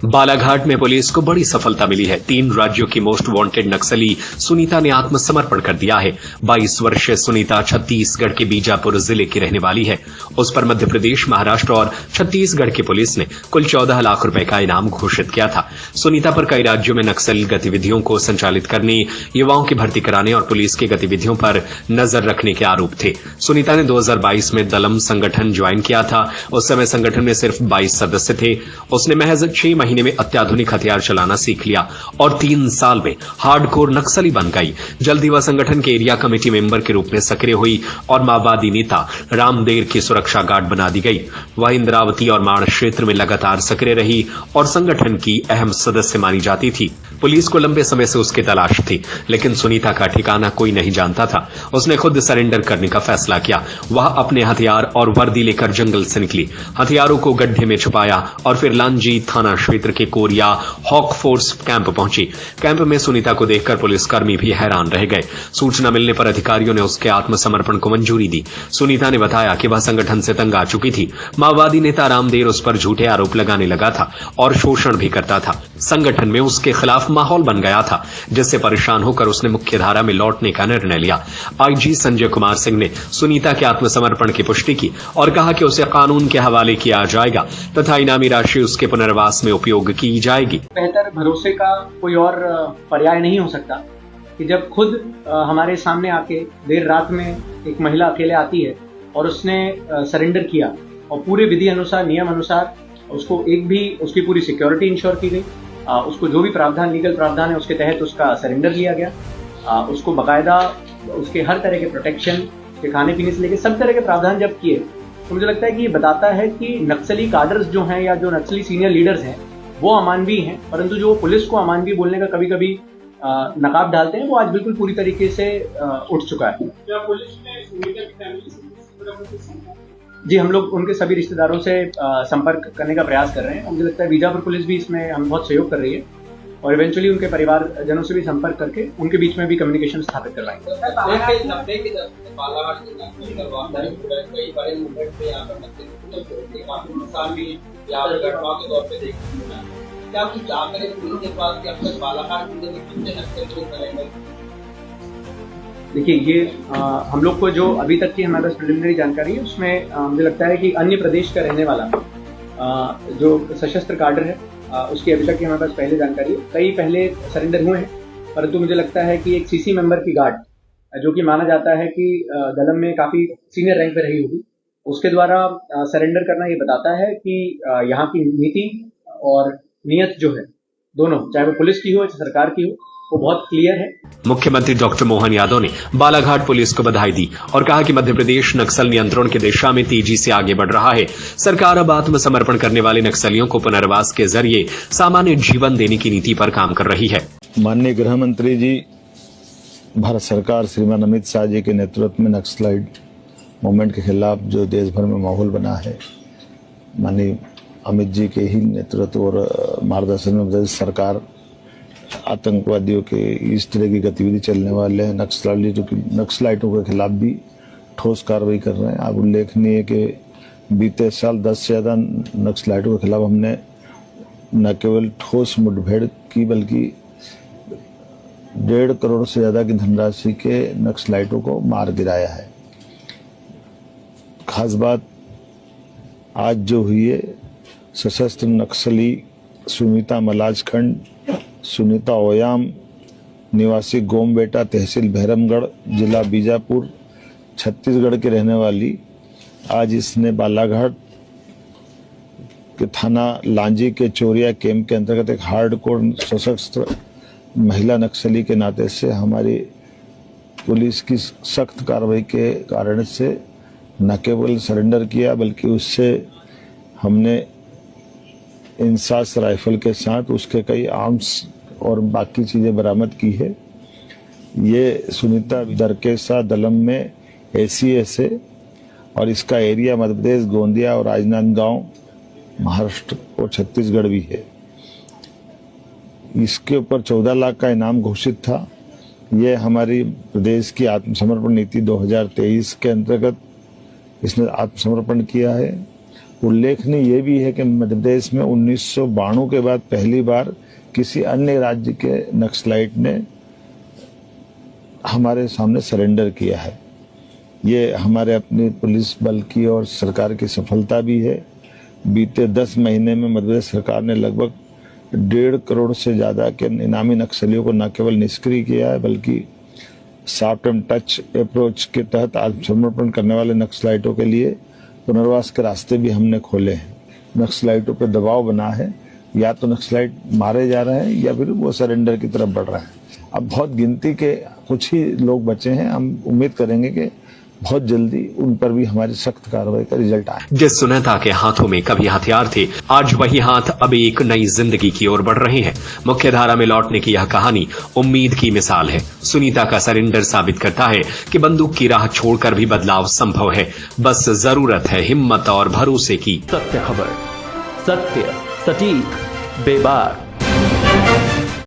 बालाघाट में पुलिस को बड़ी सफलता मिली है। 3 राज्यों की मोस्ट वांटेड नक्सली सुनीता ने आत्मसमर्पण कर दिया है। 22 वर्षीय सुनीता छत्तीसगढ़ के बीजापुर जिले की रहने वाली है। उस पर मध्य प्रदेश, महाराष्ट्र और छत्तीसगढ़ की पुलिस ने कुल 14 लाख रुपए का इनाम घोषित किया था। सुनीता पर कई राज्यों में नक्सल गतिविधियों को संचालित करने, युवाओं की भर्ती कराने और पुलिस की गतिविधियों पर नजर रखने के आरोप थे। सुनीता ने 2022 में दलम संगठन ज्वाइन किया था। उस समय संगठन में सिर्फ 22 सदस्य थे। उसने महज 6 महीने में अत्याधुनिक हथियार चलाना सीख लिया और 3 साल में हार्डकोर नक्सली बन गई। जल्दी वह संगठन के एरिया कमेटी मेंबर के रूप में सक्रिय हुई और माओवादी नेता रामदेर की सुरक्षा गार्ड बना दी गई। वह इंद्रावती और माण क्षेत्र में लगातार सक्रिय रही और संगठन की अहम सदस्य मानी जाती थी। पुलिस को लंबे समय से उसकी तलाश थी, लेकिन सुनीता का ठिकाना कोई नहीं जानता था। उसने खुद सरेंडर करने का फैसला किया। वह अपने हथियार और वर्दी लेकर जंगल से निकली, हथियारों को गड्ढे में छुपाया और फिर लांजी थाना क्षेत्र के कोरिया हॉक फोर्स कैंप पहुंची। कैंप में सुनीता को देखकर पुलिसकर्मी भी हैरान रह गए। सूचना मिलने पर अधिकारियों ने उसके आत्मसमर्पण को मंजूरी दी। सुनीता ने बताया कि वह संगठन से तंग आ चुकी थी। माओवादी नेता रामदेर उस पर झूठे आरोप लगाने लगा था और शोषण भी करता था। संगठन में उसके खिलाफ माहौल बन गया था, जिससे परेशान होकर उसने मुख्यधारा में लौटने का निर्णय लिया। आईजी संजय कुमार सिंह ने सुनीता के आत्मसमर्पण की पुष्टि की और कहा कि उसे कानून के हवाले किया जाएगा तथा इनामी राशि उसके पुनर्वास में उपयोग की जाएगी। बेहतर भरोसे का कोई और पर्याय नहीं हो सकता कि जब खुद हमारे सामने आके देर रात में एक महिला अकेले आती है और उसने सरेंडर किया और पूरे विधि अनुसार, नियम अनुसार उसको एक भी उसकी पूरी सिक्योरिटी इंश्योर की गई। उसको जो भी प्रावधान, लीगल प्रावधान है उसके तहत उसका सरेंडर लिया गया। उसको बाकायदा उसके हर तरह के प्रोटेक्शन, के खाने पीने से लेकर सब तरह के प्रावधान जब किए, तो मुझे लगता है कि ये बताता है कि नक्सली काडर्स जो हैं या जो नक्सली सीनियर लीडर्स हैं वो अमानवीय हैं, परंतु जो पुलिस को अमानवीय बोलने का कभी कभी नकाब डालते हैं वो आज बिल्कुल पूरी तरीके से उठ चुका है। क्या पुलिस ने सुनीता की फैमिली से जी, हम लोग उनके सभी रिश्तेदारों से संपर्क करने का प्रयास कर रहे हैं। मुझे लगता है बीजापुर पुलिस भी इसमें हमें बहुत सहयोग कर रही है और इवेंचुअली उनके परिवारजनों से भी संपर्क करके उनके बीच में भी कम्युनिकेशन स्थापित करवाएंगे। देखिए, ये हम लोग को जो अभी तक की हमारे पास प्रिलिमिनरी जानकारी है उसमें मुझे लगता है कि अन्य प्रदेश का रहने वाला जो सशस्त्र काडर है उसकी अभी तक की हमारे पास पहले जानकारी है। कई पहले सरेंडर हुए हैं, परंतु मुझे लगता है कि एक सीसी मेंबर की गार्ड, जो कि माना जाता है कि दलम में काफी सीनियर रैंक पे रही होगी, उसके द्वारा सरेंडर करना ये बताता है कि यहाँ की नीति और नियत जो है दोनों, चाहे वो पुलिस की हो या सरकार की हो, वो बहुत क्लियर है। मुख्यमंत्री डॉक्टर मोहन यादव ने बालाघाट पुलिस को बधाई दी और कहा कि मध्य प्रदेश नक्सल नियंत्रण की दिशा में तेजी से आगे बढ़ रहा है। सरकार अब आत्मसमर्पण करने वाले नक्सलियों को पुनर्वास के जरिए सामान्य जीवन देने की नीति पर काम कर रही है। माननीय गृह मंत्री जी, भारत सरकार श्रीमान अमित शाह जी के नेतृत्व में नक्सलाइट मूवमेंट के खिलाफ जो देश भर में माहौल बना है, माननीय अमित जी के ही नेतृत्व और मार्गदर्शन में सरकार आतंकवादियों के इस तरह की गतिविधि चलने वाले नक्सलाइटों के खिलाफ भी ठोस कार्रवाई कर रहे हैं। अब उल्लेखनीय है कि बीते साल 10 से ज्यादा नक्सलाइटों के खिलाफ हमने न केवल ठोस मुठभेड़ की बल्कि 1.5 करोड़ से ज्यादा की धनराशि के नक्सलाइटों को मार गिराया है। खास बात आज जो हुई है, सशस्त्र नक्सली सुनीता मलाजखंड, सुनीता ओयाम निवासी गोमबेटा, तहसील भैरमगढ़, जिला बीजापुर, छत्तीसगढ़ के रहने वाली, आज इसने बालाघाट के थाना लांजी के चोरिया कैंप के अंतर्गत एक हार्डकोर सशस्त्र महिला नक्सली के नाते से हमारी पुलिस की सख्त कार्रवाई के कारण से न केवल सरेंडर किया बल्कि उससे हमने इंसास राइफल के साथ उसके कई आर्म्स और बाकी चीजें बरामद की है। ये सुनीता दरकेसा दलम में ACS है और इसका एरिया मध्य प्रदेश गोंदिया और राजनांदगांव महाराष्ट्र और छत्तीसगढ़ भी है। इसके ऊपर 14 लाख का इनाम घोषित था। ये हमारी प्रदेश की आत्मसमर्पण नीति 2023 के अंतर्गत इसने आत्मसमर्पण किया है उल्लेखनीय ये भी है कि मध्य प्रदेश में 1992 के बाद पहली बार किसी अन्य राज्य के नक्सलाइट ने हमारे सामने सरेंडर किया है। ये हमारे अपनी पुलिस बल की और सरकार की सफलता भी है। बीते 10 महीने में मध्य प्रदेश सरकार ने लगभग 1.5 करोड़ से ज्यादा के इनामी नक्सलियों को न केवल निष्क्रिय किया है, बल्कि सॉफ्ट एंड टच अप्रोच के तहत आत्मसमर्पण करने वाले नक्सलाइटों के लिए पुनर्वास के रास्ते भी हमने खोले हैं। नक्सलाइटों पर दबाव बना है, या तो नक्सलाइट मारे जा रहे हैं या फिर वो सरेंडर की तरफ बढ़ रहे हैं। अब बहुत गिनती के कुछ ही लोग बचे हैं। हम उम्मीद करेंगे कि बहुत जल्दी उन पर भी हमारी सख्त कार्रवाई का रिजल्ट आए। जिस सुनीता के हाथों में कभी हथियार थे, आज वही हाथ अब एक नई जिंदगी की ओर बढ़ रहे हैं। मुख्य धारा में लौटने की यह कहानी उम्मीद की मिसाल है। सुनीता का सरेंडर साबित करता है कि बंदूक की राह छोड़कर भी बदलाव संभव है। बस जरूरत है हिम्मत और भरोसे की। सत्य खबर, सत्य, सटीक, बेबाक।